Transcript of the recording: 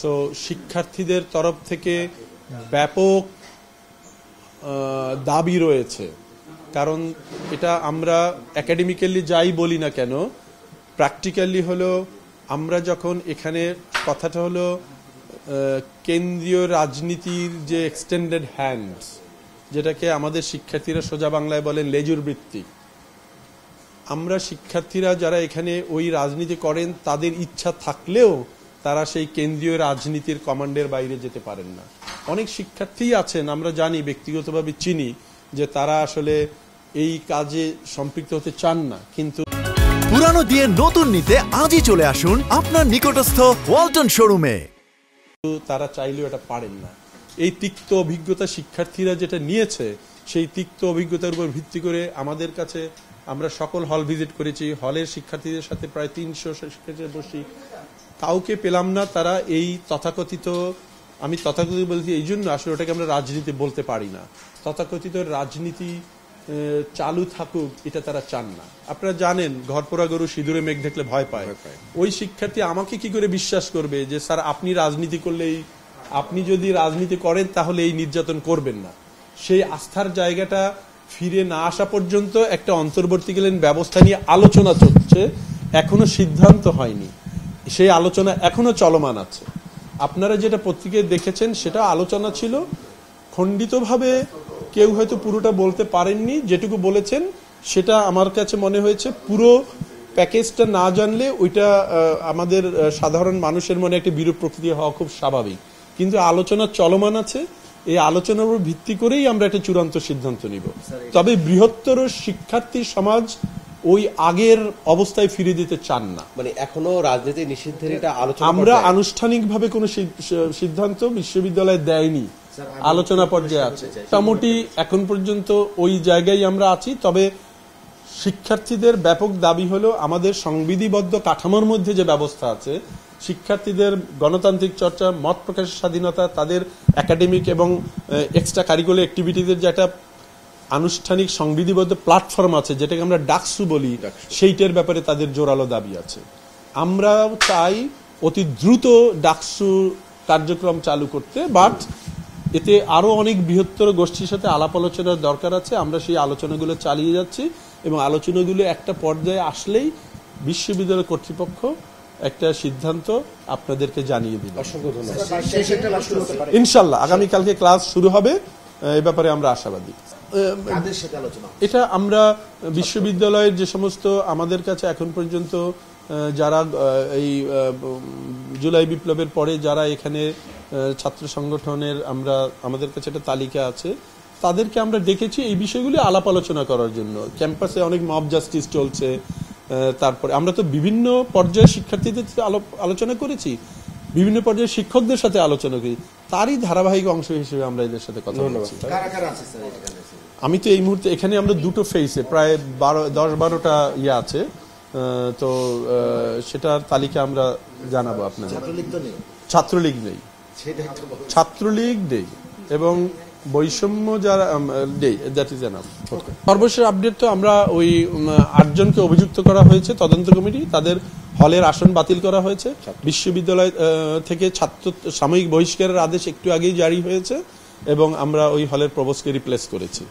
তো শিক্ষার্থীদের তরফ থেকে ব্যাপক দাবি রয়েছে, কারণ এটা আমরা একাডেমিক্যালি যাই বলি না কেন, প্র্যাকটিক্যালি হলো আমরা যখন এখানে কথাটা হলো কেন্দ্রীয় রাজনীতির যে এক্সটেন্ডেড হ্যান্ডস, যেটাকে আমাদের শিক্ষার্থীরা সোজা বাংলায় বলেন লেজুর বৃত্তি, আমরা শিক্ষার্থীরা যারা এখানে ওই রাজনীতি করেন তাদের ইচ্ছা থাকলেও তারা সেই কেন্দ্রীয় রাজনীতির কমান্ডের বাইরে যেতে পারেন না। অনেক শিক্ষার্থী আছেন, আমরা জানি, ব্যক্তিগতভাবে চিনি, যে তারা আসলে এই কাজে সম্পৃক্ত হতে চান না, কিন্তু পুরানো দিয়ে নতুন নিতে আজই চলে আসুন আপনার নিকটস্থ ওয়ালটন শোরুমে। তারা চাইলেও এটা পারেন না। এই তিক্ত অভিজ্ঞতা শিক্ষার্থীরা যেটা নিয়েছে, সেই তিক্ত অভিজ্ঞতার উপর ভিত্তি করে আমাদের কাছে, আমরা সকল হল ভিজিট করেছি, হলের শিক্ষার্থীদের সাথে প্রায় 300 শিক্ষার্থী বসি, কাউকে পেলাম না তারা এই তথাকথিত, আমি তথাকথিত বলছি এই জন্য, আসলে ওটাকে আমরা রাজনীতি বলতে পারি না, তথাকথিত রাজনীতি চালু থাকুক এটা তারা চান না। আপনারা জানেন, ঘরপোড়া গরু সিঁদুরে মেঘ দেখলে ভয় পায়। ওই শিক্ষার্থী আমাকে কি করে বিশ্বাস করবে যে স্যার আপনি রাজনীতি করলেই, আপনি যদি রাজনীতি করেন তাহলে এই নির্যাতন করবেন না? সেই আস্থার জায়গাটা ফিরে না আসা পর্যন্ত একটা অন্তর্বর্তীকালীন ব্যবস্থা নিয়ে আলোচনা চলছে, এখনো সিদ্ধান্ত হয়নি, সেই আলোচনা এখনো চলমান আছে। আপনারা যেটা পত্রিকায় দেখেছেন সেটা আলোচনা ছিল, খণ্ডিতভাবে কেউ হয়তো পুরোটা বলতে পারেননি, যেটুকু বলেছেন সেটা আমার কাছে মনে হয়েছে পুরো প্যাকেজটা না জানলে ওইটা আমাদের সাধারণ মানুষের মনে একটা বিরূপ প্রকৃতি হওয়া খুব স্বাভাবিক, কিন্তু আলোচনা চলমান আছে, এই আলোচনার উপর ভিত্তি করেই আমরা একটা চূড়ান্ত সিদ্ধান্ত নিব। তবে বৃহত্তর শিক্ষার্থী সমাজ ওই আগের অবস্থায় ফিরে দিতে চান না। মানে এখনো রাজনীতি নিষিদ্ধের এটা আলোচনা, আমরা আনুষ্ঠানিকভাবে কোনো সিদ্ধান্ত বিশ্ববিদ্যালয় দেয়নি, আলোচনা পর্যায়ে আছে। মোটামুটি এখন পর্যন্ত ওই জায়গায় আমরা আছি। তবে শিক্ষার্থীদের ব্যাপক দাবি হলো আমাদের সংবিধিবদ্ধ কাঠামোর মধ্যে যে ব্যবস্থা আছে, শিক্ষার্থীদের গণতান্ত্রিক চর্চা, মত প্রকাশের স্বাধীনতা, তাদের একাডেমিক এবং এক্সট্রা কারিকুলার অ্যাক্টিভিটিদের যে একটা আনুষ্ঠানিক সংবিধিবদ্ধ প্ল্যাটফর্ম আছে, যেটাকে আমরা ডাকসু বলি, সেইটার ব্যাপারে তাদের জোরালো দাবি আছে। আমরা চাই অতি দ্রুত ডাকসু কার্যক্রম চালু করতে, বাট এতে আরো অনেক বৃহত্তর গোষ্ঠীর সাথে আলাপ আলোচনার দরকার আছে। আমরা সেই আলোচনাগুলো চালিয়ে যাচ্ছি এবং আলোচনাগুলো একটা পর্যায়ে আসলেই বিশ্ববিদ্যালয় কর্তৃপক্ষ একটা সিদ্ধান্ত আপনাদেরকে জানিয়ে দিবে। অসংখ্য ধন্যবাদ। ইনশাল্লাহ আগামীকালকে ক্লাস শুরু হবে, এই ব্যাপারে আমরা আশাবাদী। এটা আমরা বিশ্ববিদ্যালয়ের যে সমস্ত আমাদের কাছে এখন পর্যন্ত যারা এই জুলাই বিপ্লবের পরে যারা এখানে ছাত্র সংগঠনের, আমাদের কাছে একটা তালিকা আছে, তাদেরকে আমরা ডেকেছি এই বিষয়গুলি আলাপ আলোচনা করার জন্য। ক্যাম্পাসে অনেক মব জাস্টিস চলছে, তারপরে আমরা তো বিভিন্ন পর্যায়ে শিক্ষার্থীদের আলোচনা করেছি, বিভিন্ন পর্যায়ে শিক্ষকদের সাথে আলোচনা করি, তারই ধারাবাহিক অংশ হিসেবে আমরা এদের সাথে কথা বলছি। আমি তো এই মুহূর্তে এখানে আমরা দুটো ফেসে প্রায় 10-12টা ইয়ে আছে, তো সেটার তালিকা আমরা জানাবো আপনাদের। ছাত্রলীগ নেই, ছাত্রলীগ নেই এবং বৈষম্য যারা নেই, দ্যাট ইজ এনাফ। সর্বশেষ আপডেট তো আমরা ওই 8 জনকে অভিযুক্ত করা হয়েছে, তদন্ত কমিটি, তাদের হলের আসন বাতিল করা হয়েছে। বিশ্ববিদ্যালয় থেকে ছাত্র সাময়িক বহিষ্কারের আদেশ একটু আগেই জারি হয়েছে এবং আমরা ওই হলের প্রভোস্টকে রিপ্লেস করেছি।